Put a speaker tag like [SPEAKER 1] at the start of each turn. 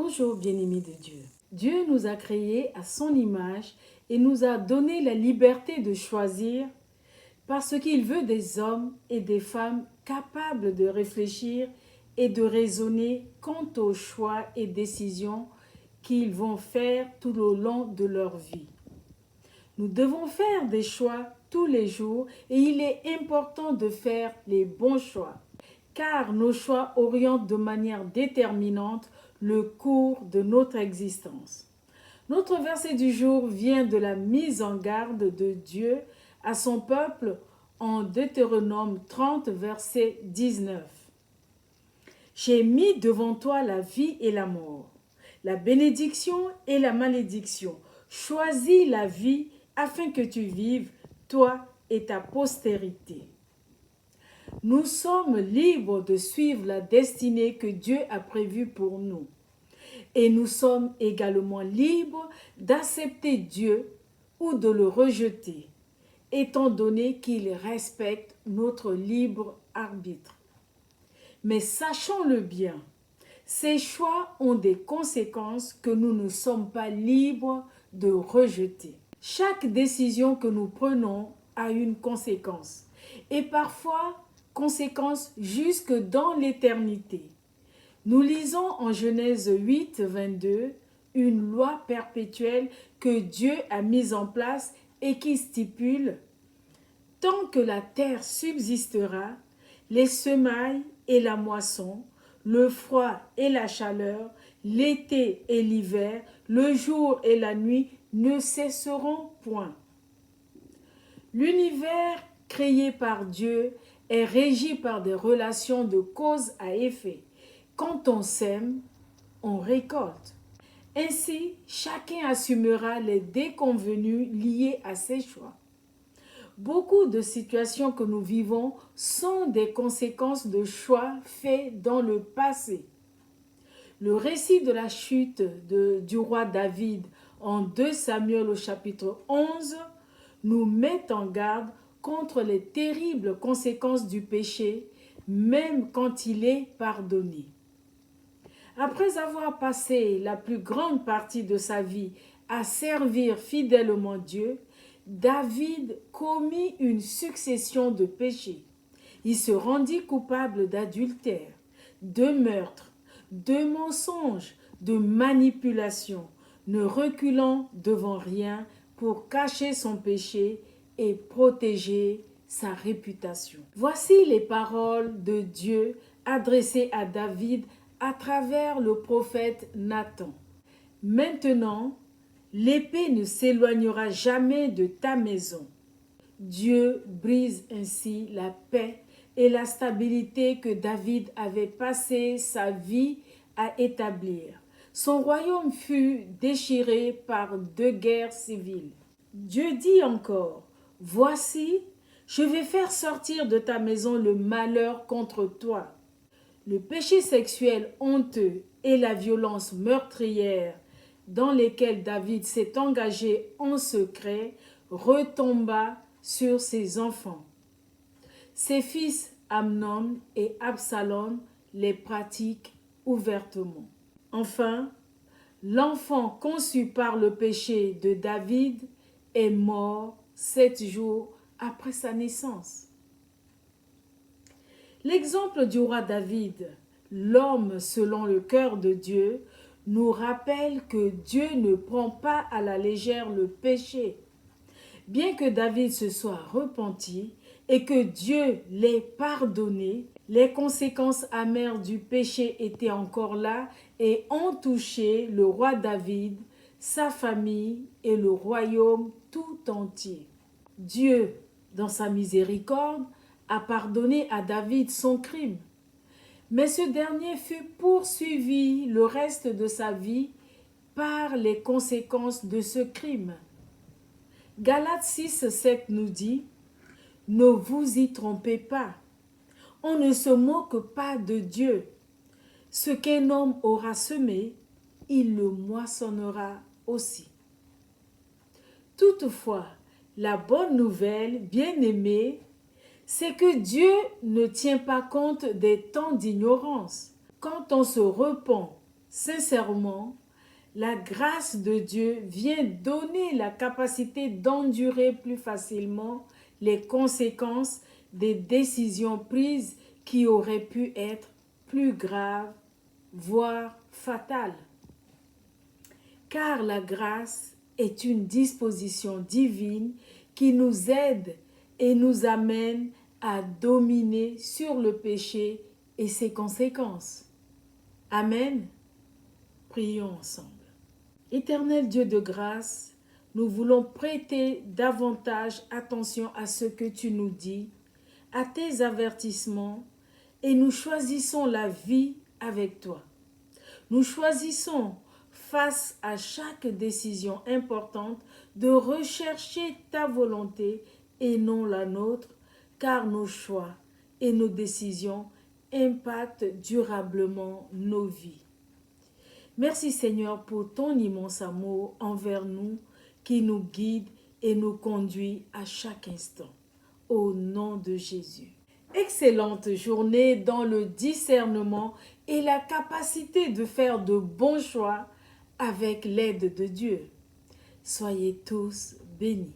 [SPEAKER 1] Bonjour bien-aimés de Dieu. Dieu nous a créés à son image et nous a donné la liberté de choisir parce qu'il veut des hommes et des femmes capables de réfléchir et de raisonner quant aux choix et décisions qu'ils vont faire tout au long de leur vie. Nous devons faire des choix tous les jours et il est important de faire les bons choix, car nos choix orientent de manière déterminante le cours de notre existence. Notre verset du jour vient de la mise en garde de Dieu à son peuple en Deutéronome 30, verset 19. J'ai mis devant toi la vie et la mort, la bénédiction et la malédiction. Choisis la vie afin que tu vives, toi et ta postérité. Nous sommes libres de suivre la destinée que Dieu a prévue pour nous. Et nous sommes également libres d'accepter Dieu ou de le rejeter, étant donné qu'il respecte notre libre arbitre. Mais sachons-le bien, ces choix ont des conséquences que nous ne sommes pas libres de rejeter. Chaque décision que nous prenons a une conséquence, et parfois conséquence jusque dans l'éternité. Nous lisons en Genèse 8, 22, une loi perpétuelle que Dieu a mise en place et qui stipule « Tant que la terre subsistera, les semailles et la moisson, le froid et la chaleur, l'été et l'hiver, le jour et la nuit ne cesseront point. » L'univers créé par Dieu est régi par des relations de cause à effet. Quand on sème, on récolte. Ainsi, chacun assumera les déconvenus liés à ses choix. Beaucoup de situations que nous vivons sont des conséquences de choix faits dans le passé. Le récit de la chute du roi David en 2 Samuel au chapitre 11 nous met en garde contre les terribles conséquences du péché, même quand il est pardonné. Après avoir passé la plus grande partie de sa vie à servir fidèlement Dieu, David commit une succession de péchés. Il se rendit coupable d'adultère, de meurtre, de mensonge, de manipulation, ne reculant devant rien pour cacher son péché et protéger sa réputation. Voici les paroles de Dieu adressées à David à travers le prophète Nathan. Maintenant, l'épée ne s'éloignera jamais de ta maison. Dieu brise ainsi la paix et la stabilité que David avait passé sa vie à établir. Son royaume fut déchiré par 2 guerres civiles. Dieu dit encore, « Voici, je vais faire sortir de ta maison le malheur contre toi. » Le péché sexuel honteux et la violence meurtrière dans lesquels David s'est engagé en secret retomba sur ses enfants. Ses fils Amnon et Absalom les pratiquent ouvertement. Enfin, l'enfant conçu par le péché de David est mort 7 jours après sa naissance. L'exemple du roi David, l'homme selon le cœur de Dieu, nous rappelle que Dieu ne prend pas à la légère le péché. Bien que David se soit repenti et que Dieu l'ait pardonné, les conséquences amères du péché étaient encore là et ont touché le roi David, sa famille et le royaume tout entier. Dieu, dans sa miséricorde, a pardonné à David son crime. Mais ce dernier fut poursuivi le reste de sa vie par les conséquences de ce crime. Galates 6, 7 nous dit « Ne vous y trompez pas, on ne se moque pas de Dieu. Ce qu'un homme aura semé, il le moissonnera aussi. » Toutefois, la bonne nouvelle, bien-aimée, c'est que Dieu ne tient pas compte des temps d'ignorance. Quand on se repent, Sincèrement, la grâce de Dieu vient donner la capacité d'endurer plus facilement les conséquences des décisions prises qui auraient pu être plus graves, voire fatales. Car la grâce est une disposition divine qui nous aide et nous amène à dominer sur le péché et ses conséquences. Amen. Prions ensemble. Éternel Dieu de grâce, nous voulons prêter davantage attention à ce que tu nous dis, à tes avertissements, et nous choisissons la vie avec toi. Nous choisissons, face à chaque décision importante, de rechercher ta volonté et non la nôtre, car nos choix et nos décisions impactent durablement nos vies. Merci Seigneur pour ton immense amour envers nous qui nous guide et nous conduit à chaque instant. Au nom de Jésus. Excellente journée dans le discernement et la capacité de faire de bons choix avec l'aide de Dieu. Soyez tous bénis.